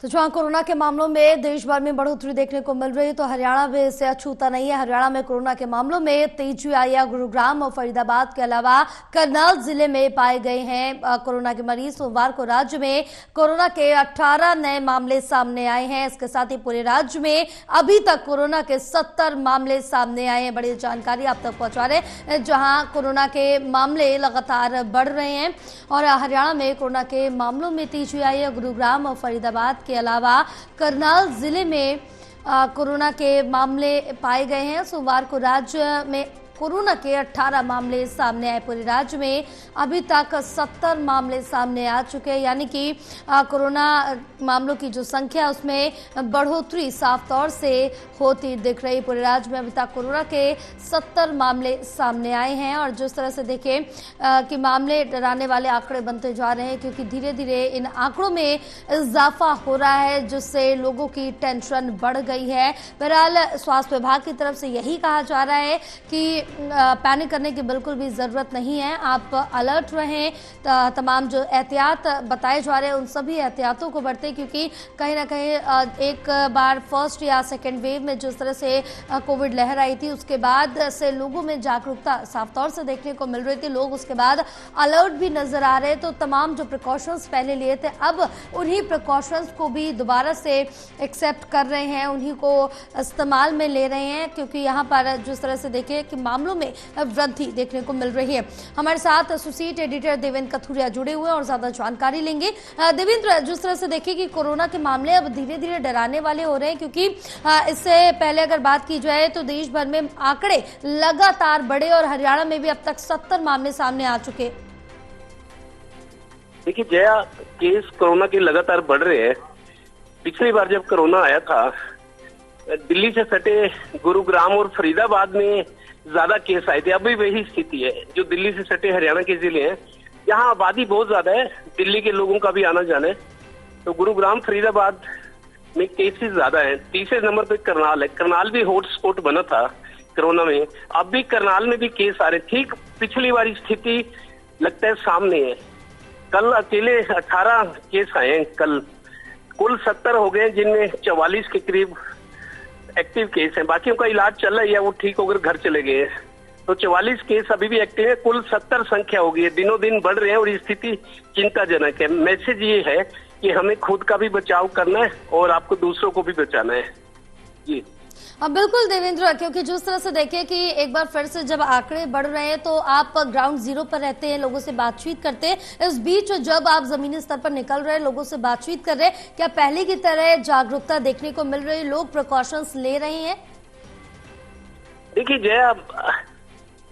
तो जहां कोरोना के मामलों में देश भर में बढ़ोतरी देखने को मिल रही है, तो हरियाणा भी इससे अछूता नहीं है। हरियाणा में कोरोना के मामलों में तेजी आई है। गुरुग्राम और फरीदाबाद के अलावा करनाल जिले में पाए गए हैं कोरोना के मरीज। सोमवार को राज्य में कोरोना के 18 नए मामले सामने आए हैं। इसके साथ ही पूरे राज्य में अभी तक कोरोना के 70 मामले सामने आए हैं। बड़ी जानकारी आप तक पहुंचा रहे हैं, जहां कोरोना के मामले लगातार बढ़ रहे हैं और हरियाणा में कोरोना के मामलों में तेजी आई है। गुरुग्राम और फरीदाबाद के अलावा करनाल जिले में कोरोना के मामले पाए गए हैं। सोमवार को राज्य में कोरोना के 18 मामले सामने आए। पूरे राज्य में अभी तक 70 मामले सामने आ चुके हैं, यानी कि कोरोना मामलों की जो संख्या उसमें बढ़ोतरी साफ तौर से होती दिख रही। पूरे राज्य में अभी तक कोरोना के 70 मामले सामने आए हैं और जिस तरह से देखें कि मामले डराने वाले आंकड़े बनते जा रहे हैं, क्योंकि धीरे धीरे इन आंकड़ों में इजाफा हो रहा है, जिससे लोगों की टेंशन बढ़ गई है। बहरहाल स्वास्थ्य विभाग की तरफ से यही कहा जा रहा है कि पैनिक करने की बिल्कुल भी जरूरत नहीं है। आप अलर्ट रहें, तमाम जो एहतियात बताए जा रहे हैं उन सभी एहतियातों को बरतें, क्योंकि कहीं ना कहीं एक बार फर्स्ट या सेकेंड वेव में जिस तरह से कोविड लहर आई थी, उसके बाद से लोगों में जागरूकता साफ तौर से देखने को मिल रही थी। लोग उसके बाद अलर्ट भी नजर आ रहे, तो तमाम जो प्रिकॉशंस पहले लिए थे अब उन्हीं प्रिकॉशंस को भी दोबारा से एक्सेप्ट कर रहे हैं, उन्हीं को इस्तेमाल में ले रहे हैं, क्योंकि यहाँ पर जिस तरह से देखिए कि मामलों में वृद्धि देखने को मिल रही है। हमारे साथ एसोसिएट एडिटर देवेंद्र कथुरिया जुड़े हुए हैं और ज्यादा जानकारी लेंगे। देवेंद्र, जिस तरह से देखिए कि कोरोना के मामले अब धीरे धीरे डराने वाले हो रहे हैं, क्योंकि इससे पहले अगर बात की जाए तो देश भर में आंकड़े लगातार बढ़े और हरियाणा में भी अब तक 70 मामले सामने आ चुके। देखिए जया, केस कोरोना के लगातार बढ़ रहे हैं। पिछली बार जब कोरोना आया था, दिल्ली से सटे गुरुग्राम और फरीदाबाद में ज्यादा केस आए थे। अभी वही स्थिति है। जो दिल्ली से सटे हरियाणा के जिले हैं, यहाँ आबादी बहुत ज्यादा है, दिल्ली के लोगों का भी आना जाना है, तो गुरुग्राम फरीदाबाद में केसेस ज्यादा है। तीसरे नंबर पे करनाल है। करनाल भी हॉटस्पॉट बना था कोरोना में, अब भी करनाल में भी केस आ रहे। ठीक पिछली बार स्थिति लगता है सामने है। कल अकेले 18 केस आए हैं, कल कुल 70 हो गए, जिनमें 44 के करीब एक्टिव केस हैं। बाकियों का इलाज चल रहा है, वो ठीक होकर घर चले गए हैं। तो 44 केस अभी भी एक्टिव है। कुल 70 संख्या हो गई है। दिनों दिन बढ़ रहे हैं और स्थिति चिंताजनक है। मैसेज ये है कि हमें खुद का भी बचाव करना है और आपको दूसरों को भी बचाना है। जी हाँ बिल्कुल देवेंद्र, क्योंकि जिस तरह से देखें कि एक बार फिर से जब आंकड़े बढ़ रहे हैं तो आप ग्राउंड जीरो पर रहते हैं, लोगों से बातचीत करते हैं। इस बीच जब आप जमीनी स्तर पर निकल रहे हैं, लोगों से बातचीत कर रहे हैं, क्या पहले की तरह जागरूकता देखने को मिल रही है? लोग प्रिकॉशंस ले रहे हैं? देखिए जया,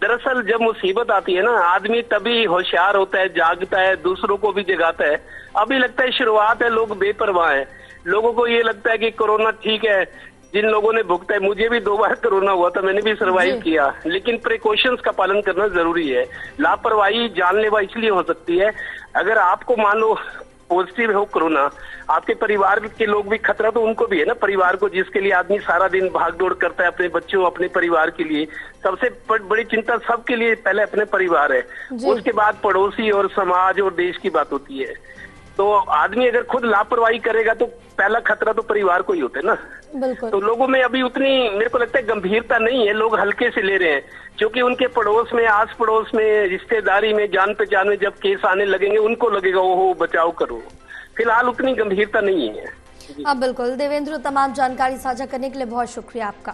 दरअसल जब मुसीबत आती है ना, आदमी तभी होशियार होता है, जागता है, दूसरों को भी जगाता है। अभी लगता है शुरुआत है, लोग बेपरवाह हैं। लोगों को ये लगता है कि कोरोना ठीक है। जिन लोगों ने भुगता है, मुझे भी 2 बार कोरोना हुआ था, मैंने भी सर्वाइव किया, लेकिन प्रिकॉशंस का पालन करना जरूरी है। लापरवाही जानलेवा इसलिए हो सकती है, अगर आपको मान लो पॉजिटिव हो कोरोना, आपके परिवार के लोग भी खतरा तो उनको भी है ना, परिवार को, जिसके लिए आदमी सारा दिन भाग दौड़ करता है, अपने बच्चों, अपने परिवार के लिए। सबसे बड़ी चिंता सबके लिए पहले अपने परिवार है, उसके बाद पड़ोसी और समाज और देश की बात होती है। तो आदमी अगर खुद लापरवाही करेगा तो पहला खतरा तो परिवार को ही होता है ना। बिल्कुल। तो लोगों में अभी उतनी, मेरे को लगता है, गंभीरता नहीं है। लोग हल्के से ले रहे हैं, क्योंकि उनके पड़ोस में, आस पड़ोस में, रिश्तेदारी में, जान पहचान में जब केस आने लगेंगे, उनको लगेगा ओहो बचाव करो। फिलहाल उतनी गंभीरता नहीं है। हाँ बिल्कुल देवेंद्र, तमाम जानकारी साझा करने के लिए बहुत शुक्रिया आपका।